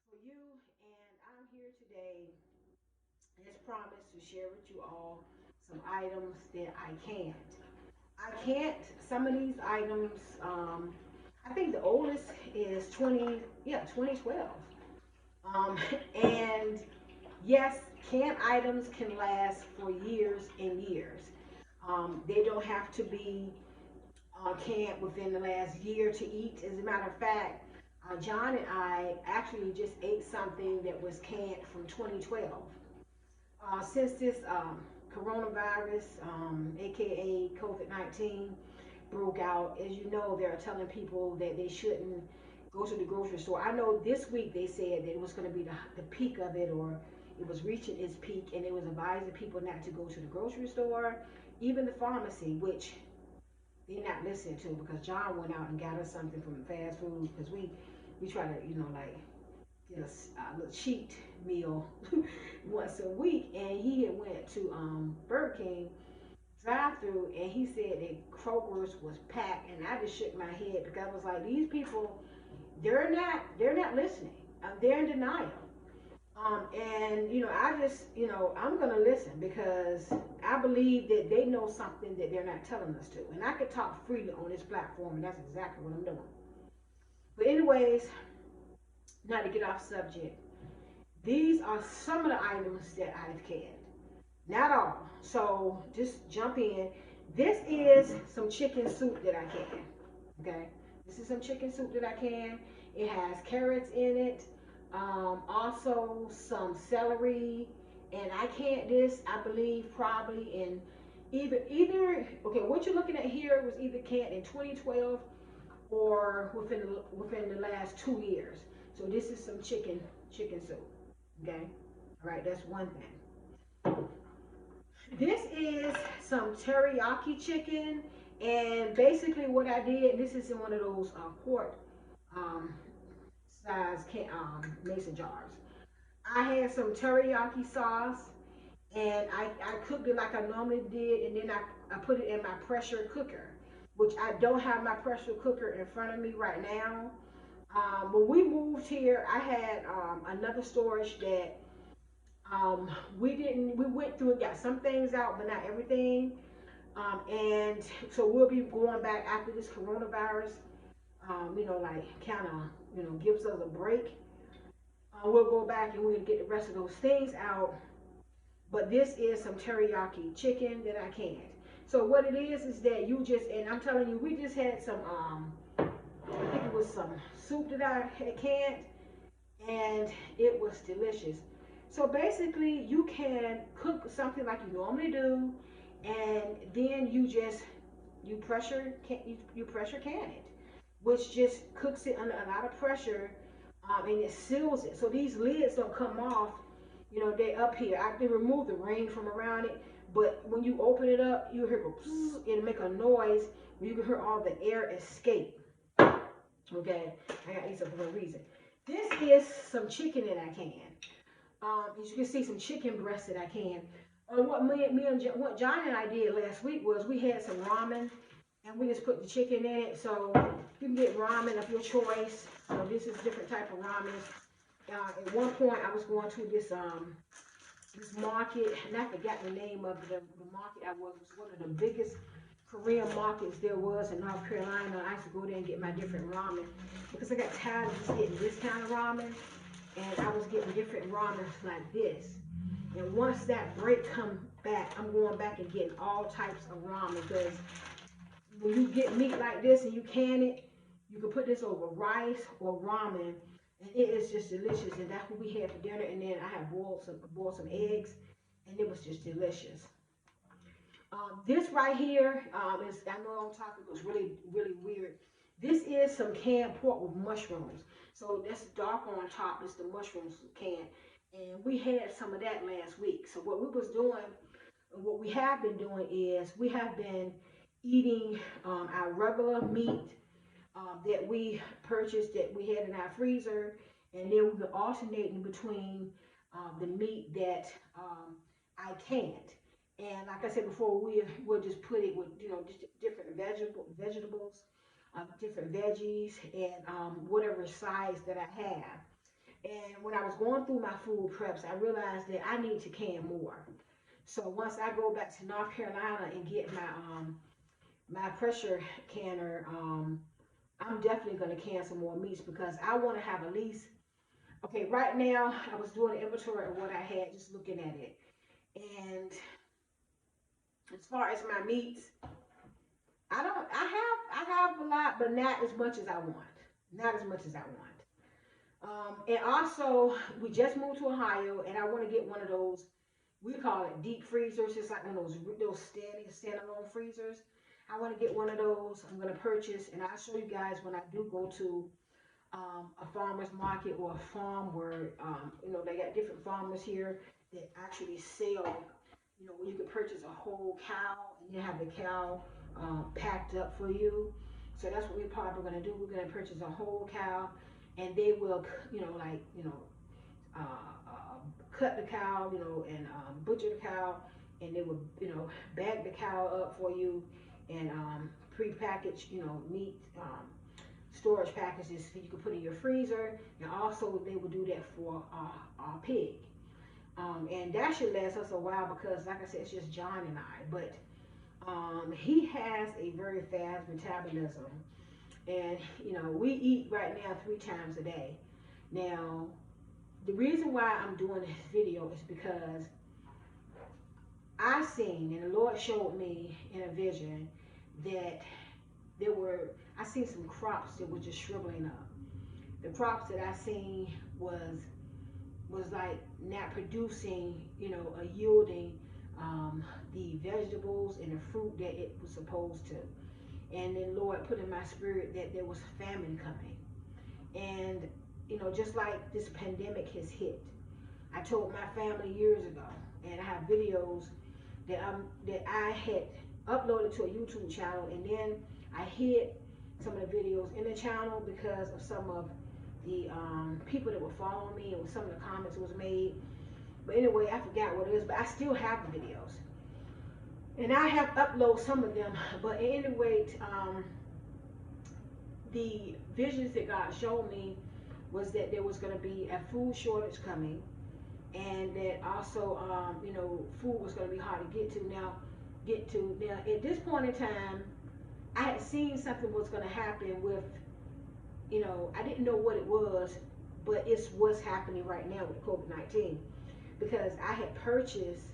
for you, and I'm here today, as promised, to share with you all some items that I can't. I can't, some of these items, I think the oldest is 2012. Um, and yes, canned items can last for years and years. They don't have to be canned within the last year to eat. As a matter of fact, John and I actually just ate something that was canned from 2012. Since this coronavirus, aka COVID 19, broke out, as you know, they're telling people that they shouldn't go to the grocery store. I know this week they said that it was going to be the peak of it, or it was reaching its peak, and it was advising people not to go to the grocery store, even the pharmacy, which they're not listening to, because John went out and got us something from fast food, because we try to, like, get a little cheat meal once a week, and he had went to Burger King drive through, and he said that Kroger's was packed, and I just shook my head, because I was like, these people, they're not listening. They're in denial. And I just, I'm gonna listen, because I believe that they know something that they're not telling us to, and I could talk freely on this platform, and that's exactly what I'm doing. But anyways, not to get off subject, these are some of the items that I've canned. Not all. So just jump in. This is some chicken soup that I can. Okay. This is some chicken soup that I can. It has carrots in it. Also some celery. And I can't this, I believe, probably in either okay, what you're looking at here was either canned in 2012 or within the last 2 years. So this is some chicken soup. Okay. All right, that's one thing. This is some teriyaki chicken, and basically what I did, this is in one of those quart um, size mason jars. I had some teriyaki sauce, and I cooked it like I normally did, and then I put it in my pressure cooker, which I don't have my pressure cooker in front of me right now. When we moved here, I had another storage that um, we went through and got some things out, but not everything. And so we'll be going back after this coronavirus, like kind of, gives us a break. We'll go back and we'll get the rest of those things out. But this is some teriyaki chicken that I can't. So what it is that you just, and I'm telling you, we just had some, I think it was some soup that I had canned, and it was delicious. So basically, you can cook something like you normally do, and then you pressure can it, which just cooks it under a lot of pressure, and it seals it. So these lids don't come off. They're up here. I can remove the ring from around it, but when you open it up, you hear go. It'll make a noise. You can hear all the air escape. Okay, I got these up for a reason. This is some chicken that I can. As you can see, some chicken breast that I can. What what John and I did last week was we had some ramen, and we just put the chicken in it. So you can get ramen of your choice. So this is different type of ramen. At one point, I was going to this market, and I forgot the name of the market I was. It was one of the biggest Korean markets there was in North Carolina. I used to go there and get my different ramen, because I got tired of just getting this kind of ramen, and I was getting different ramen like this. And once that break come back, I'm going back and getting all types of ramen, because when you get meat like this and you can it, you can put this over rice or ramen, and it is just delicious. And that's what we had for dinner. And then I had boiled some eggs, and it was just delicious. This right here is, I know on top it was really really weird. This is some canned pork with mushrooms. So that's dark on top. It's the mushrooms can, and we had some of that last week. So what we was doing, what we have been doing is we have been eating our regular meat that we purchased, that we had in our freezer, and then we've been alternating between the meat that I can't. And like I said before, we'll just put it with just different vegetables, different veggies, and whatever size that I have. And when I was going through my food preps, I realized that I need to can more. So once I go back to North Carolina and get my pressure canner, I'm definitely gonna can some more meats because I want to have at least. Okay, right now I was doing an inventory of what I had, just looking at it, and as far as my meats, I don't. I have a lot, but not as much as I want. Not as much as I want. And also, we just moved to Ohio, and I want to get one of those. We call it deep freezers. It's like one of those standalone freezers. I want to get one of those. I'm gonna purchase, and I'll show you guys when I do go to a farmer's market or a farm where they got different farmers here that actually sell. Where you can purchase a whole cow and you have the cow packed up for you. So that's what we're probably going to do. We're going to purchase a whole cow, and they will, uh, uh, cut the cow, and butcher the cow, and they will, bag the cow up for you, and pre-packaged, meat. Storage packages that you can put in your freezer, and also they will do that for our pig. And that should last us a while because, like I said, it's just John and I. But he has a very fast metabolism, and we eat right now 3 times a day. Now, the reason why I'm doing this video is because I seen, and the Lord showed me in a vision that I seen some crops that were just shriveling up. The crops that I seen was like not producing, a yielding the vegetables and the fruit that it was supposed to. And then Lord put in my spirit that there was famine coming. And, just like this pandemic has hit, I told my family years ago, and I have videos that I had uploaded to a YouTube channel, and then I hid some of the videos in the channel because of some of the people that were following me and some of the comments that was made. But anyway, I forgot what it is, but I still have the videos. And I have uploaded some of them. But anyway, the visions that God showed me was that there was going to be a food shortage coming, and that also, food was going to be hard to get to. Now, at this point in time, I had seen something was going to happen with, I didn't know what it was, but it's what's happening right now with COVID-19, because I had purchased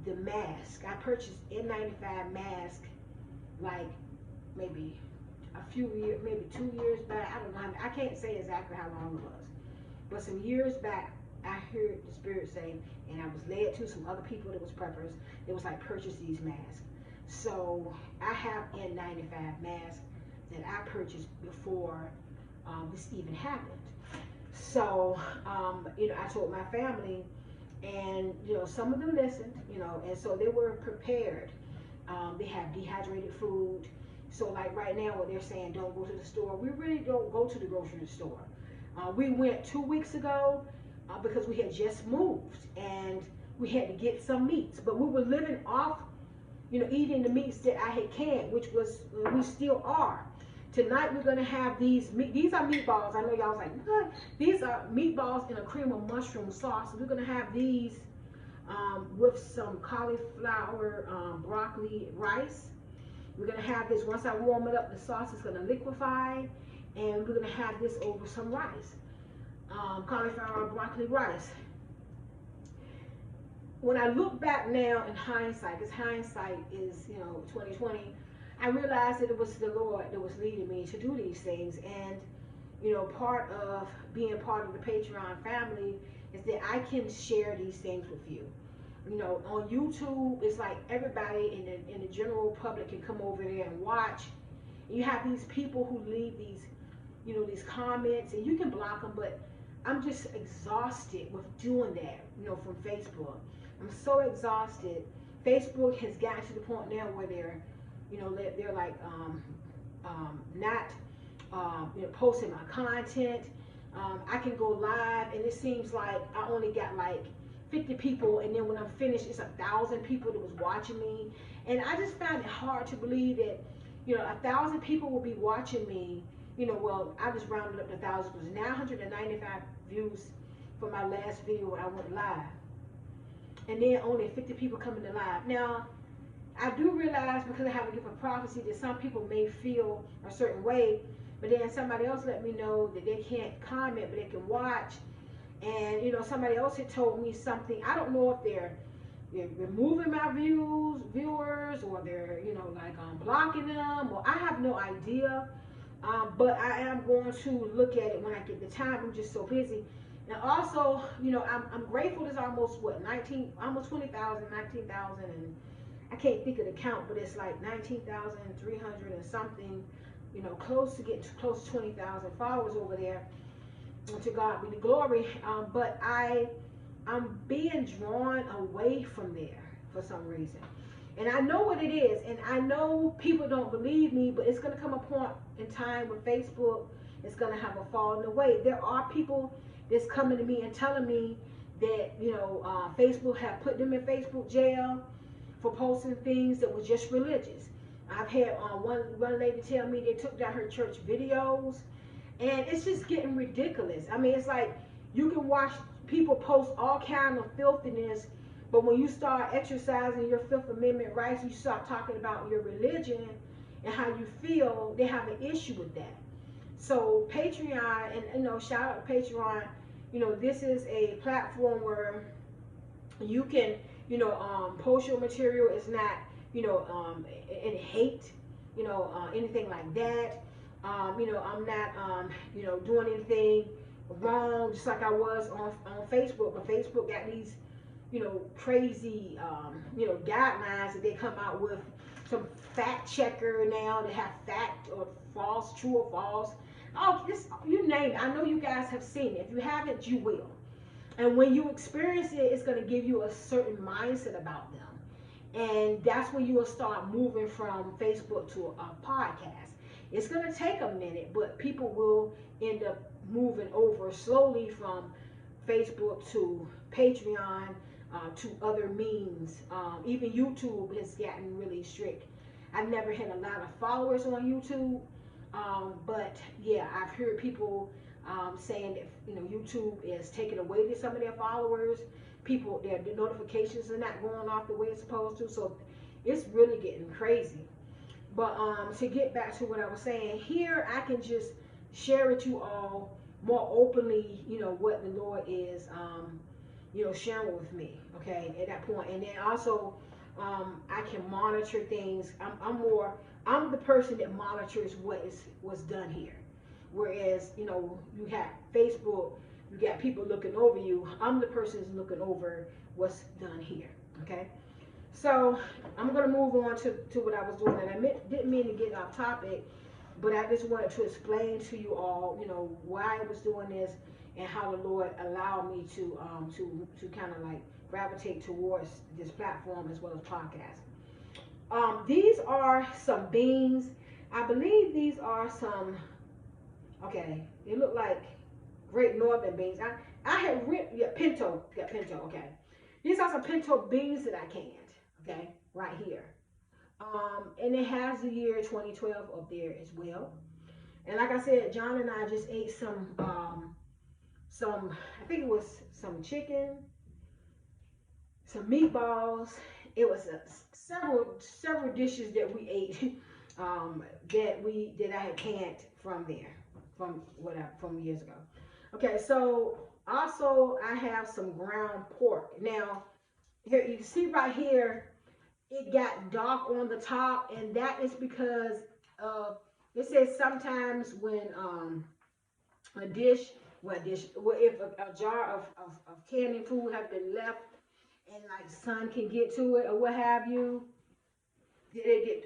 the mask. I purchased N95 mask like maybe a few years, maybe 2 years back. I don't know. I can't say exactly how long it was, but some years back, I heard the Spirit say, and I was led to some other people that was preppers. It was like, purchase these masks. So I have N95 masks that I purchased before this even happened. So, I told my family, and, some of them listened, and so they were prepared. They have dehydrated food. So like right now, what they're saying, don't go to the store. We really don't go to the grocery store. We went 2 weeks ago because we had just moved and we had to get some meats, but we were living off, eating the meats that I had canned, which was, we still are. Tonight we're gonna have these are meatballs. I know y'all was like, what? These are meatballs in a cream of mushroom sauce. We're gonna have these with some cauliflower, broccoli, rice. We're gonna have this, once I warm it up, the sauce is gonna liquefy, and we're gonna have this over some rice. Cauliflower, broccoli, rice. When I look back now in hindsight, because hindsight is, 2020, I realized that it was the Lord that was leading me to do these things. And, part of being part of the Patreon family is that I can share these things with you. On YouTube, it's like everybody in the general public can come over there and watch. And you have these people who leave these, these comments, and you can block them, but I'm just exhausted with doing that, from Facebook. I'm so exhausted. Facebook has gotten to the point now where they're like not posting my content. I can go live, and it seems like I only got like 50 people, and then when I'm finished, it's 1,000 people that was watching me. And I just found it hard to believe that 1,000 people will be watching me, you know, well, I just rounded up to thousands, but now 195 views for my last video when I went live. And then only 50 people coming to live. Now, I do realize because I have a gift of prophecy that some people may feel a certain way, but then somebody else let me know that they can't comment, but they can watch. And, you know, somebody else had told me something. I don't know if they're removing my viewers, or they're, you know, like blocking them, or I have no idea. But I am going to look at it when I get the time. I'm just so busy. And also, you know, I'm grateful. There's almost what, 19, almost 20,000, 19,000, and I can't think of the count, but it's like 19,300 and something. You know, close to getting close to 20,000 followers over there. And to God be the glory. But I'm being drawn away from there for some reason. And I know what it is. And I know people don't believe me, but it's going to come a point in time with Facebook, it's going to have a falling away. There are people that's coming to me and telling me that, you know, Facebook have put them in Facebook jail for posting things that was just religious. I've had one lady tell me they took down her church videos. And it's just getting ridiculous. I mean, it's like you can watch people post all kind of filthiness, but when you start exercising your Fifth Amendment rights, you start talking about your religion and how you feel, they have an issue with that. So Patreon, and you know, shout out to Patreon, you know, this is a platform where you can, you know, post your material. It's not, you know, in hate, you know, anything like that. You know, I'm not, you know, doing anything wrong, just like I was on Facebook. But Facebook got these, you know, crazy, you know, guidelines that they come out with. Some fact checker now that have fact or false, true or false. Oh, this, you name it. I know you guys have seen it. If you haven't, you will. And when you experience it, it's going to give you a certain mindset about them. And that's when you will start moving from Facebook to a podcast. It's going to take a minute, but people will end up moving over slowly from Facebook to Patreon, to other means. Even YouTube has gotten really strict. I've never had a lot of followers on YouTube, but yeah, I've heard people saying that, you know, YouTube is taking away some of their followers. People, their notifications are not going off the way it's supposed to. So it's really getting crazy. But to get back to what I was saying, here I can just share with you all more openly, you know, what the Lord is, you know, sharing with me, okay, at that point. And then also, I can monitor things. I'm the person that monitors what's done here. Whereas, you know, you have Facebook, you got people looking over you. I'm the person who's looking over what's done here, okay? So I'm going to move on to what I was doing. And I didn't mean to get off topic, but I just wanted to explain to you all, you know, why I was doing this and how the Lord allowed me to kind of like gravitate towards this platform as well as podcast. These are some beans. I believe these are some, okay, they look like Great Northern beans. I had written, pinto, okay. These are some pinto beans that I canned. Okay, right here. And it has the year 2012 up there as well. And like I said, John and I just ate some, I think it was some chicken, some meatballs. It was several dishes that we ate, that I had canned from there, from years ago. Okay, so also I have some ground pork. Now, here you can see right here, it got dark on the top, and that is because it says sometimes when if a jar of canning food has been left and like sun can get to it or what have you,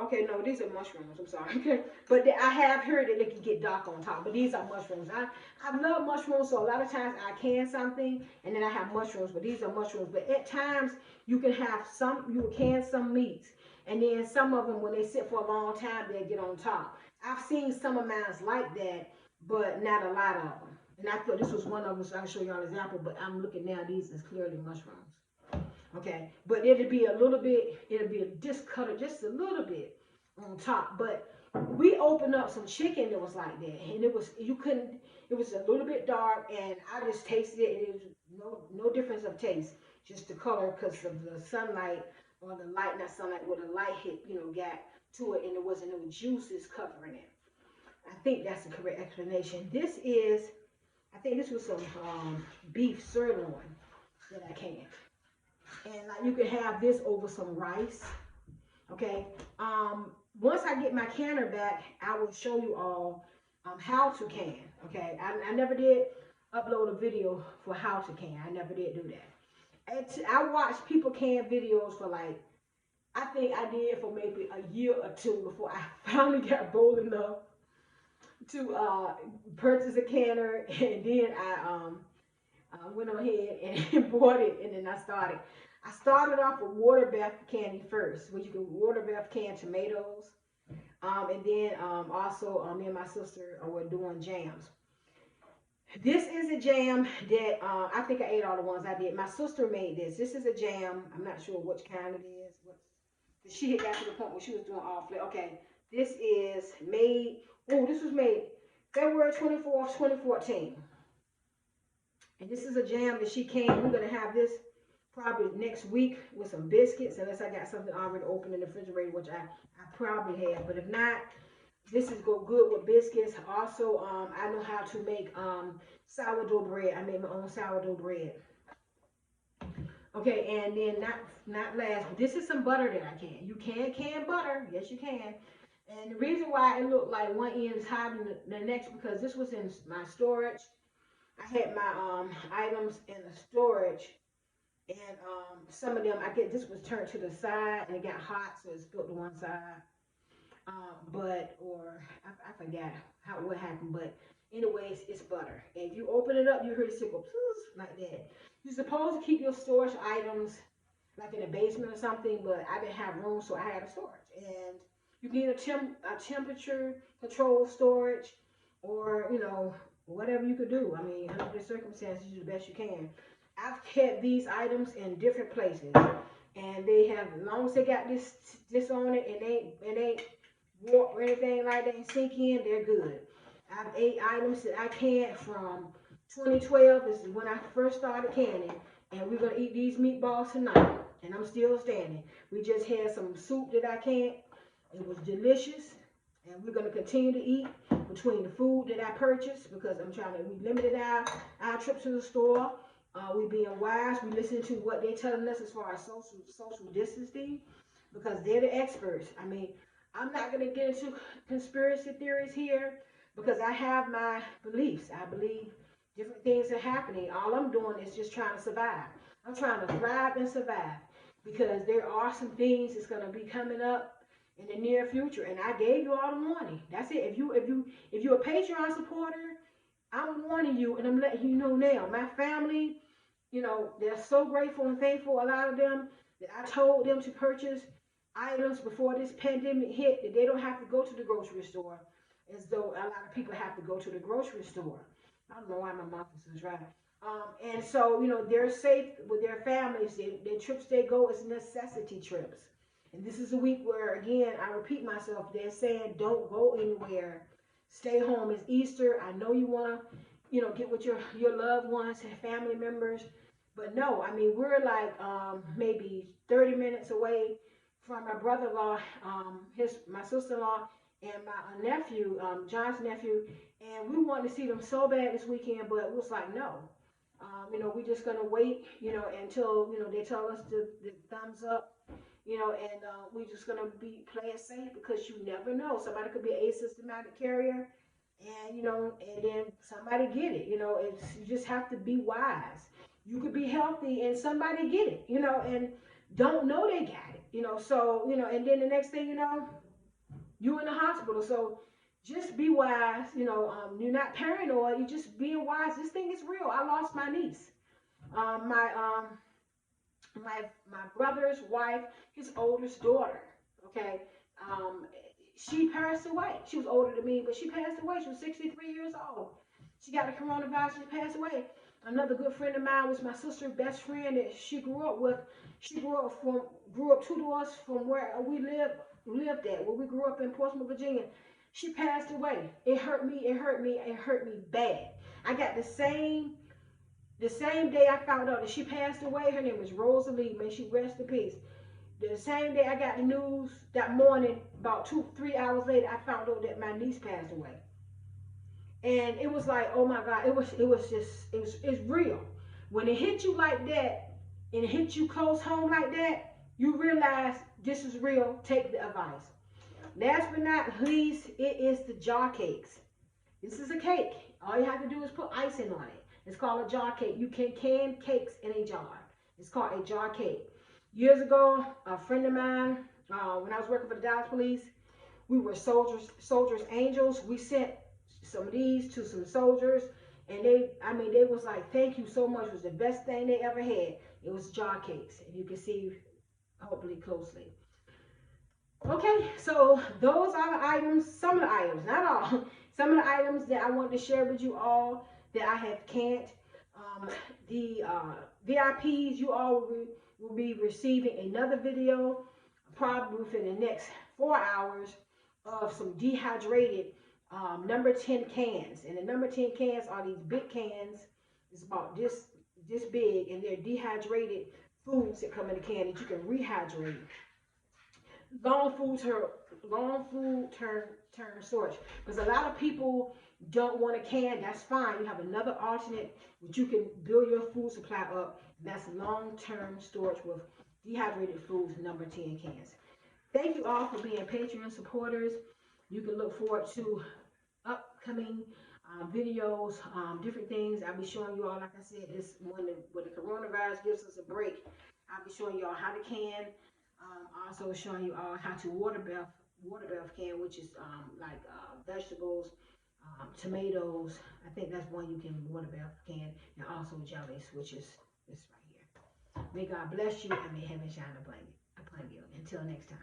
okay, no, these are mushrooms, I'm sorry. But I have heard that they can get dark on top, but these are mushrooms. I love mushrooms, so a lot of times I can something and then I have mushrooms, but these are mushrooms. But at times you can can some meats, and then some of them, when they sit for a long time, they get on top. I've seen some of mine like that, but not a lot of them. And I thought this was one of them, so I can show y'all an example, but I'm looking now, these is clearly mushrooms. Okay, but it'll be a little bit, it'll be discolored just a little bit on top. But we opened up some chicken that was like that, and it was you couldn't. It was a little bit dark, and I just tasted it, and it was no difference of taste, just the color because of the sunlight or the light, not sunlight, where the light hit, got to it, and there wasn't no juices covering it. I think that's the correct explanation. I think this was some beef sirloin that I canned, and like you could have this over some rice. Okay. Once I get my canner back, I will show you all how to can. Okay. I never did upload a video for how to can. I never did do that. I watched people can videos for like, I think I did for maybe a year or two before I finally got bold enough to purchase a canner, and then I went ahead and bought it, and then I started off with water bath candy first, where you can water bath can tomatoes, and then also me and my sister were doing jams. This is a jam that I think I ate all the ones I did. My sister made this. This is a jam. I'm not sure which kind it is. She had got to the point where she was doing all flavor. Okay, this is made. Oh, this was made February 24th, 2014. And this is a jam that she came. We're gonna have this probably next week with some biscuits, unless I got something already open in the refrigerator, which I probably have. But if not, this is go good with biscuits. Also, I know how to make sourdough bread. I made my own sourdough bread. Okay, and then not last, but this is some butter that I can. You can butter, yes you can. And the reason why it looked like one end is higher than the next, because this was in my storage. I had my items in the storage, and some of them this was turned to the side and it got hot, so it spilled to one side. I forgot what happened, but anyways, it's butter. And if you open it up, you hear the sickle like that. You're supposed to keep your storage items like in the basement or something, but I didn't have room, so I had a storage. And you need a temperature control storage, or whatever you could do. I mean, under the circumstances, you do the best you can. I've kept these items in different places, and they have, as long as they got this on it, and it ain't warp or anything like that and sink in, they're good. I've ate items that I canned from 2012. This is when I first started canning, and we're gonna eat these meatballs tonight, and I'm still standing. We just had some soup that I canned. It was delicious, and we're gonna continue to eat between the food that I purchased, because we limited our trip to the store. We being wise. We listen to what they're telling us as far as social distancing, because they're the experts. I mean, I'm not going to get into conspiracy theories here, because I have my beliefs. I believe different things are happening. All I'm doing is just trying to survive. I'm trying to thrive and survive, because there are some things that's going to be coming up in the near future, and I gave you all the warning. That's it. If you're a Patreon supporter, I'm warning you, and I'm letting you know now. My family, they're so grateful and thankful, a lot of them, that I told them to purchase items before this pandemic hit, that they don't have to go to the grocery store, as though a lot of people have to go to the grocery store. I don't know why my mouth is dry. And so, they're safe with their families. Their trips they go is necessity trips. And this is a week where, again, I repeat myself, they're saying don't go anywhere. Stay home. It's Easter. I know you want to, get with your loved ones and family members. But no, I mean, we're like maybe 30 minutes away from my brother-in-law, my sister-in-law, and my nephew, John's nephew, and we wanted to see them so bad this weekend, but it was like, no. We're just gonna wait, until they tell us the thumbs up, and we're just gonna play it safe, because you never know. Somebody could be an asymptomatic carrier, and and then somebody get it. You just have to be wise. You could be healthy and somebody get it, and don't know they got it, so, and then the next thing you in the hospital. So just be wise, you're not paranoid, you're just being wise. This thing is real. I lost my niece. My brother's wife, his oldest daughter, okay, she passed away. She was older than me, but she passed away. She was 63 years old. She got the coronavirus, she passed away. Another good friend of mine was my sister's best friend that she grew up with. She grew up 2 doors from where we live, lived at, where we grew up in Portsmouth, Virginia, she passed away. It hurt me. It hurt me. It hurt me bad. I got the same day I found out that she passed away. Her name was Rosalie. May she rest in peace. The same day I got the news that morning, about 2, 3 hours later, I found out that my niece passed away. And it was like, oh my God, it's real. When it hit you like that, and it hit you close home like that, you realize this is real. Take the advice. Last but not least, it is the jar cakes. This is a cake. All you have to do is put icing on it. It's called a jar cake. You can can cakes in a jar. It's called a jar cake. Years ago, a friend of mine, when I was working for the Dallas Police, we were soldiers angels. We sent some of these to some soldiers, and they was like, thank you so much. It was the best thing they ever had. It was jar cakes, and you can see hopefully closely. Okay, so those are the items, some of the items, not all, some of the items that I want to share with you all that I have can't. The VIPs, you all will be receiving another video probably within the next 4 hours of some dehydrated number 10 cans. And the number 10 cans are these big cans. It's about this big, and they're dehydrated foods that come in a can that you can rehydrate. Long food term storage, because a lot of people don't want a can. That's fine. You have another alternate which you can build your food supply up. That's long-term storage with dehydrated foods, number 10 cans. Thank you all for being Patreon supporters. You can look forward to upcoming videos, different things. I'll be showing you all, like I said, this when the coronavirus gives us a break, I'll be showing you all how to can. Also showing you all how to water bath can, which is like vegetables, tomatoes. I think that's one you can water bath can, and also jellies, which is this right here. May God bless you, and may heaven shine upon you. Until next time.